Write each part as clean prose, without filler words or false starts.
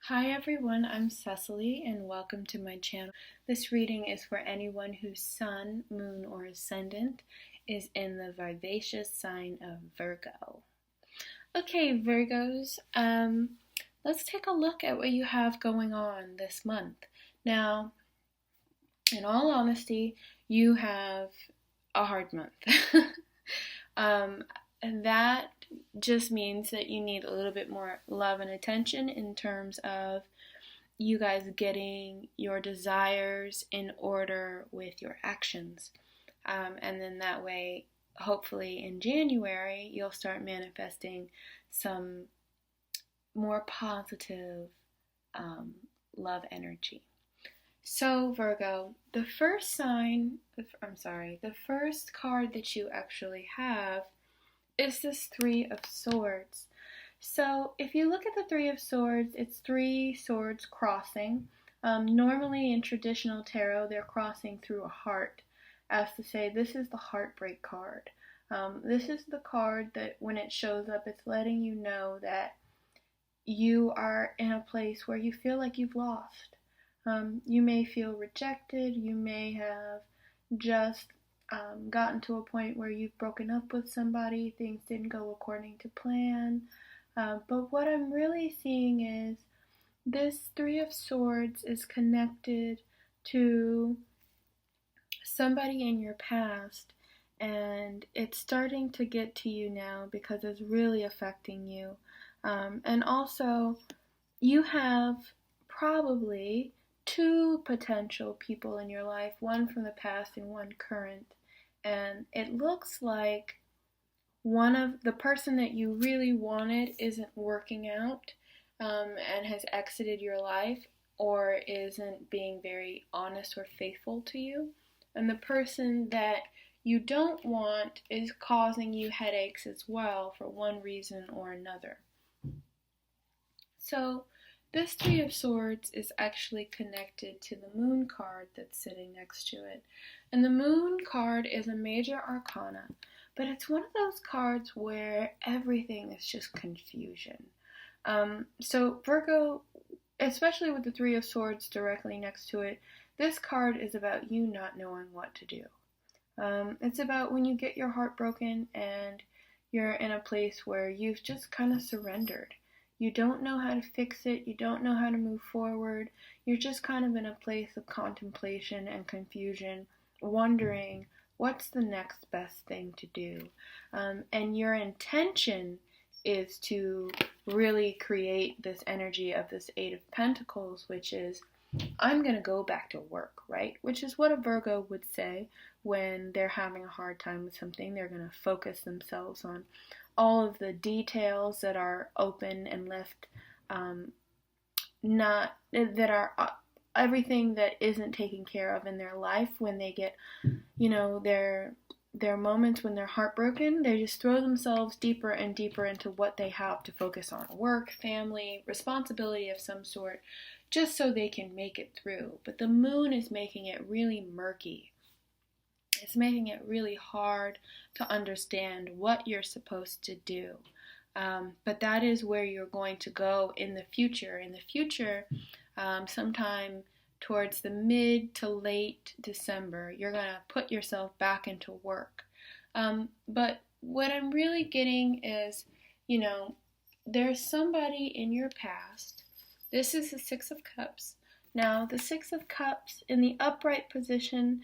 Hi everyone, I'm Cecily and welcome to my channel. This reading is for anyone whose sun, moon, or ascendant is in the vivacious sign of Virgo. Okay, Virgos, let's take a look at what you have going on this month. Now, in all honesty, you have a hard month. And that just means that you need a little bit more love and attention in terms of you guys getting your desires in order with your actions. And then that way, hopefully in January, you'll start manifesting some more positive love energy. So, Virgo, the first card that you actually have is this Three of Swords. So if you look at the Three of Swords, it's three swords crossing. Normally in traditional tarot, they're crossing through a heart, as to say this is the heartbreak card. This is the card that when it shows up, it's letting you know that you are in a place where you feel like you've lost. You may feel rejected. You may have just gotten to a point where you've broken up with somebody, things didn't go according to plan. But what I'm really seeing is this Three of Swords is connected to somebody in your past, and it's starting to get to you now because it's really affecting you. And also, you have probably two potential people in your life, one from the past and one current. And it looks like one of the person that you really wanted isn't working out and has exited your life or isn't being very honest or faithful to you. And the person that you don't want is causing you headaches as well for one reason or another. So this Three of Swords is actually connected to the Moon card that's sitting next to it. And the Moon card is a major arcana, but it's one of those cards where everything is just confusion. So Virgo, especially with the Three of Swords directly next to it, this card is about you not knowing what to do. It's about when you get your heart broken and you're in a place where you've just kind of surrendered. You don't know how to fix it. You don't know how to move forward. You're just kind of in a place of contemplation and confusion, wondering what's the next best thing to do. And your intention is to really create this energy of this Eight of Pentacles, which is, I'm going to go back to work, right? Which is what a Virgo would say when they're having a hard time with something. They're going to focus themselves on all of the details that are open and left, everything that isn't taken care of in their life. When they get, their moments when they're heartbroken, they just throw themselves deeper and deeper into what they have to focus on: work, family, responsibility of some sort, just so they can make it through. But the Moon is making it really murky. It's making it really hard to understand what you're supposed to do. But that is where you're going to go in the future. In the future, sometime towards the mid to late December, you're going to put yourself back into work. But what I'm really getting is, there's somebody in your past. This is the Six of Cups. Now, the Six of Cups in the upright position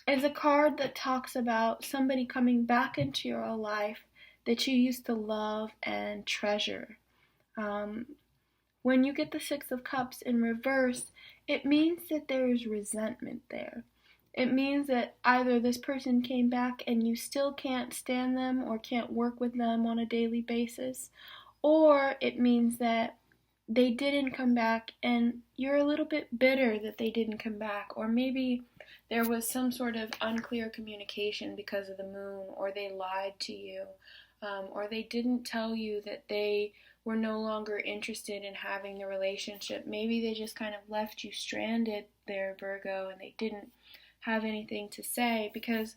is a card that talks about somebody coming back into your life that you used to love and treasure. When you get the Six of Cups in reverse, it means that there is resentment there. It means that either this person came back and you still can't stand them or can't work with them on a daily basis, or it means that they didn't come back and you're a little bit bitter that they didn't come back, or maybe there was some sort of unclear communication because of the Moon, or they lied to you, or they didn't tell you that they were no longer interested in having the relationship. Maybe they just kind of left you stranded there, Virgo, and they didn't have anything to say, because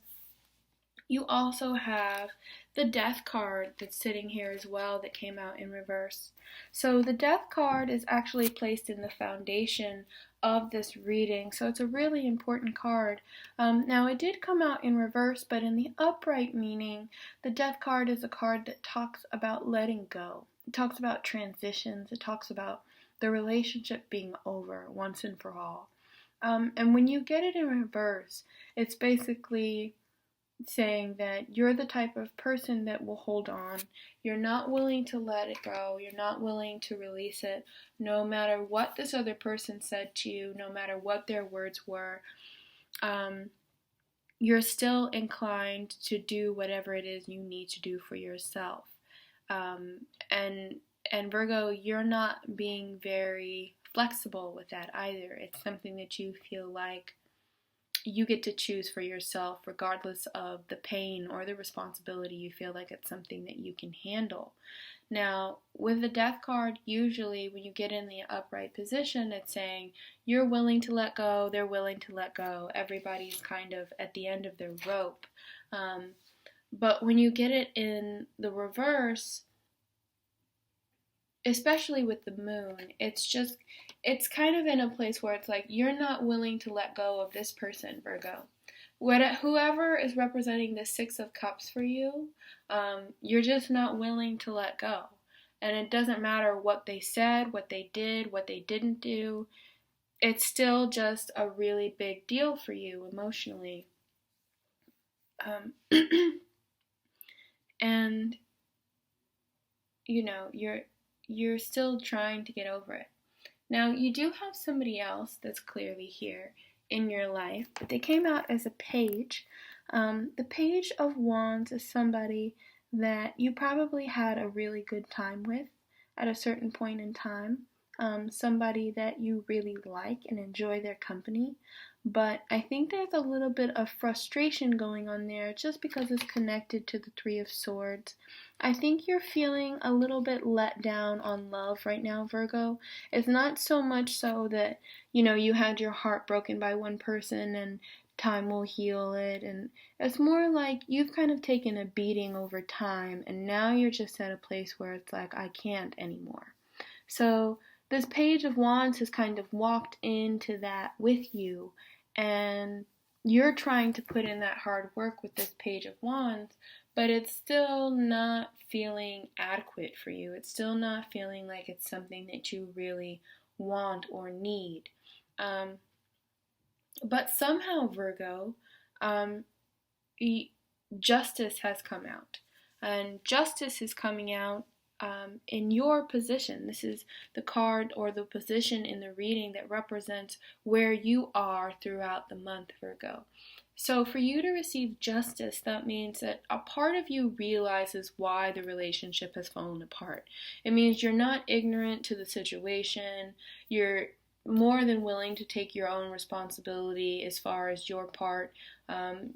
You also have the Death card that's sitting here as well that came out in reverse. So the Death card is actually placed in the foundation of this reading, so it's a really important card. Now it did come out in reverse, but in the upright meaning, the Death card is a card that talks about letting go. It talks about transitions. It talks about the relationship being over once and for all. And when you get it in reverse, it's basically saying that you're the type of person that will hold on. You're not willing to let it go. You're not willing to release it, no matter what this other person said to you, no matter what their words were. You're still inclined to do whatever it is you need to do for yourself. And Virgo, you're not being very flexible with that either. It's something that you feel like you get to choose for yourself, regardless of the pain or the responsibility. You feel like it's something that you can handle. Now, with the Death card, usually when you get in the upright position, it's saying you're willing to let go, they're willing to let go. Everybody's kind of at the end of their rope. But when you get it in the reverse, especially with the moon, it's kind of in a place where it's like you're not willing to let go of this person, Virgo. Whoever is representing the Six of Cups for you, you're just not willing to let go. And it doesn't matter what they said, what they did, what they didn't do. It's still just a really big deal for you emotionally. And, you know, you're still trying to get over it. Now, you do have somebody else that's clearly here in your life, but they came out as a page. The Page of Wands is somebody that you probably had a really good time with at a certain point in time. Somebody that you really like and enjoy their company. But I think there's a little bit of frustration going on there just because it's connected to the Three of Swords. I think you're feeling a little bit let down on love right now, Virgo. It's not so much so that, you had your heart broken by one person and time will heal it. And it's more like you've kind of taken a beating over time and now you're just at a place where it's like, I can't anymore. So this Page of Wands has kind of walked into that with you, and you're trying to put in that hard work with this Page of Wands, but it's still not feeling adequate for you. It's still not feeling like it's something that you really want or need. But somehow, Virgo, justice has come out. And justice is coming out in your position. This is the card or the position in the reading that represents where you are throughout the month, Virgo. So for you to receive justice, that means that a part of you realizes why the relationship has fallen apart. It means you're not ignorant to the situation. You're more than willing to take your own responsibility as far as your part.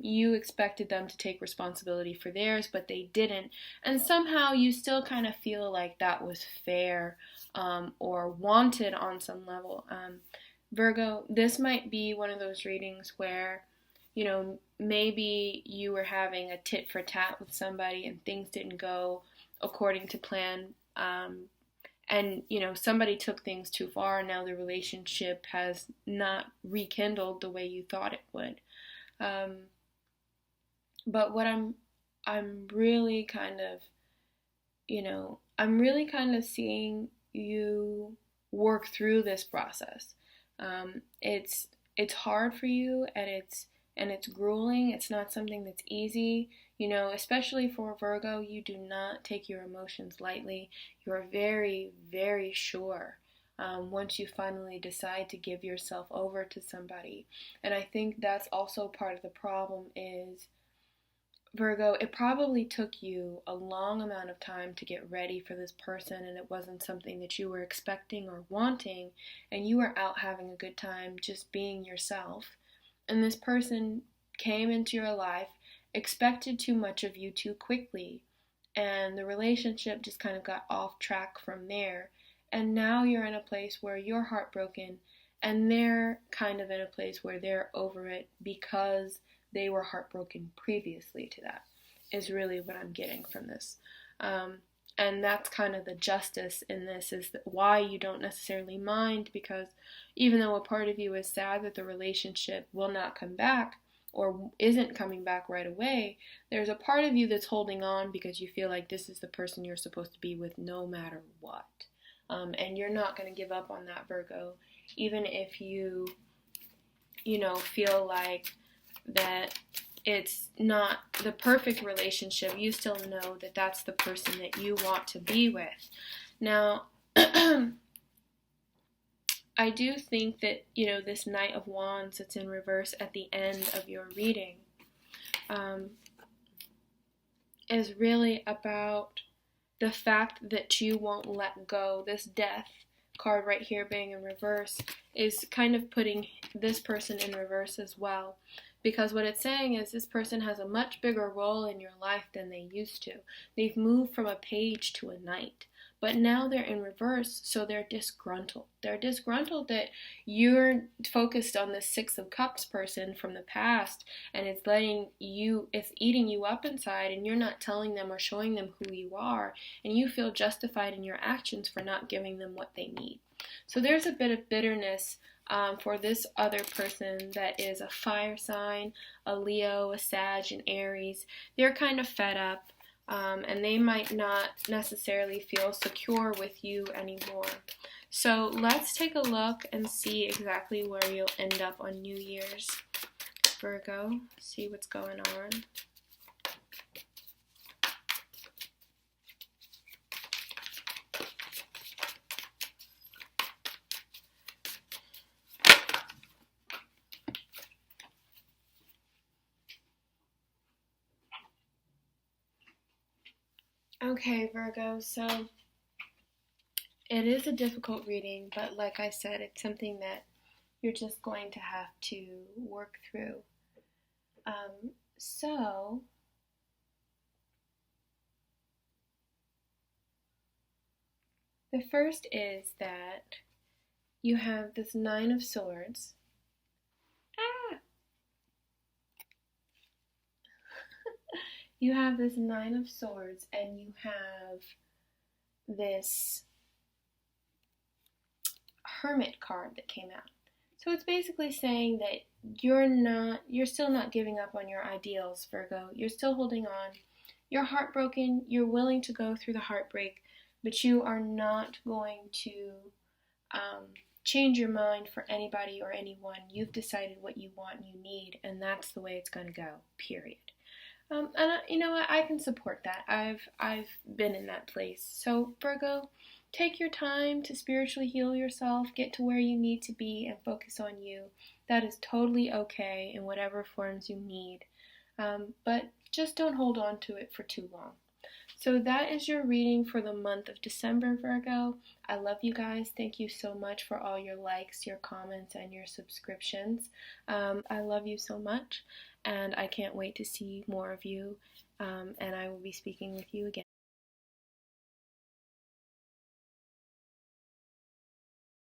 You expected them to take responsibility for theirs, but they didn't. And somehow you still kind of feel like that was fair or wanted on some level. Virgo, this might be one of those readings where, maybe you were having a tit for tat with somebody and things didn't go according to plan. And, somebody took things too far and now the relationship has not rekindled the way you thought it would. But what I'm really kind of, I'm really kind of seeing you work through this process. It's hard for you and it's grueling. It's not something that's easy. Especially for Virgo, you do not take your emotions lightly. You're very, very sure once you finally decide to give yourself over to somebody. And I think that's also part of the problem is, Virgo, it probably took you a long amount of time to get ready for this person and it wasn't something that you were expecting or wanting and you were out having a good time just being yourself. And this person came into your life, expected too much of you too quickly, and the relationship just kind of got off track from there. And now you're in a place where you're heartbroken, and they're kind of in a place where they're over it because they were heartbroken previously to that, is really what I'm getting from this. And that's kind of the justice in this, is that why you don't necessarily mind, because even though a part of you is sad that the relationship will not come back or isn't coming back right away, there's a part of you that's holding on because you feel like this is the person you're supposed to be with no matter what. And you're not going to give up on that, Virgo, even if you feel like that it's not the perfect relationship. You still know that that's the person that you want to be with. Now, I do think that, this Knight of Wands that's in reverse at the end of your reading is really about the fact that you won't let go. This Death card right here being in reverse is kind of putting this person in reverse as well. Because what it's saying is this person has a much bigger role in your life than they used to. They've moved from a page to a knight. But now they're in reverse, so they're disgruntled. They're disgruntled that you're focused on this Six of Cups person from the past, and it's eating you up inside, and you're not telling them or showing them who you are, and you feel justified in your actions for not giving them what they need. So there's a bit of bitterness for this other person that is a fire sign, a Leo, a Sag, an Aries. They're kind of fed up. And they might not necessarily feel secure with you anymore. So let's take a look and see exactly where you'll end up on New Year's, Virgo. See what's going on. Okay, Virgo, so it is a difficult reading, but like I said, it's something that you're just going to have to work through. So the first is that you have this Nine of Swords. You have this Nine of Swords, and you have this Hermit card that came out. So it's basically saying that you're still not giving up on your ideals, Virgo. You're still holding on. You're heartbroken. You're willing to go through the heartbreak, but you are not going to change your mind for anybody or anyone. You've decided what you want and you need, and that's the way it's going to go, period. And you know what? I can support that. I've been in that place. So Virgo, take your time to spiritually heal yourself, get to where you need to be, and focus on you. That is totally okay in whatever forms you need. But just don't hold on to it for too long. So that is your reading for the month of December, Virgo. I love you guys. Thank you so much for all your likes, your comments, and your subscriptions. I love you so much, and I can't wait to see more of you, and I will be speaking with you again.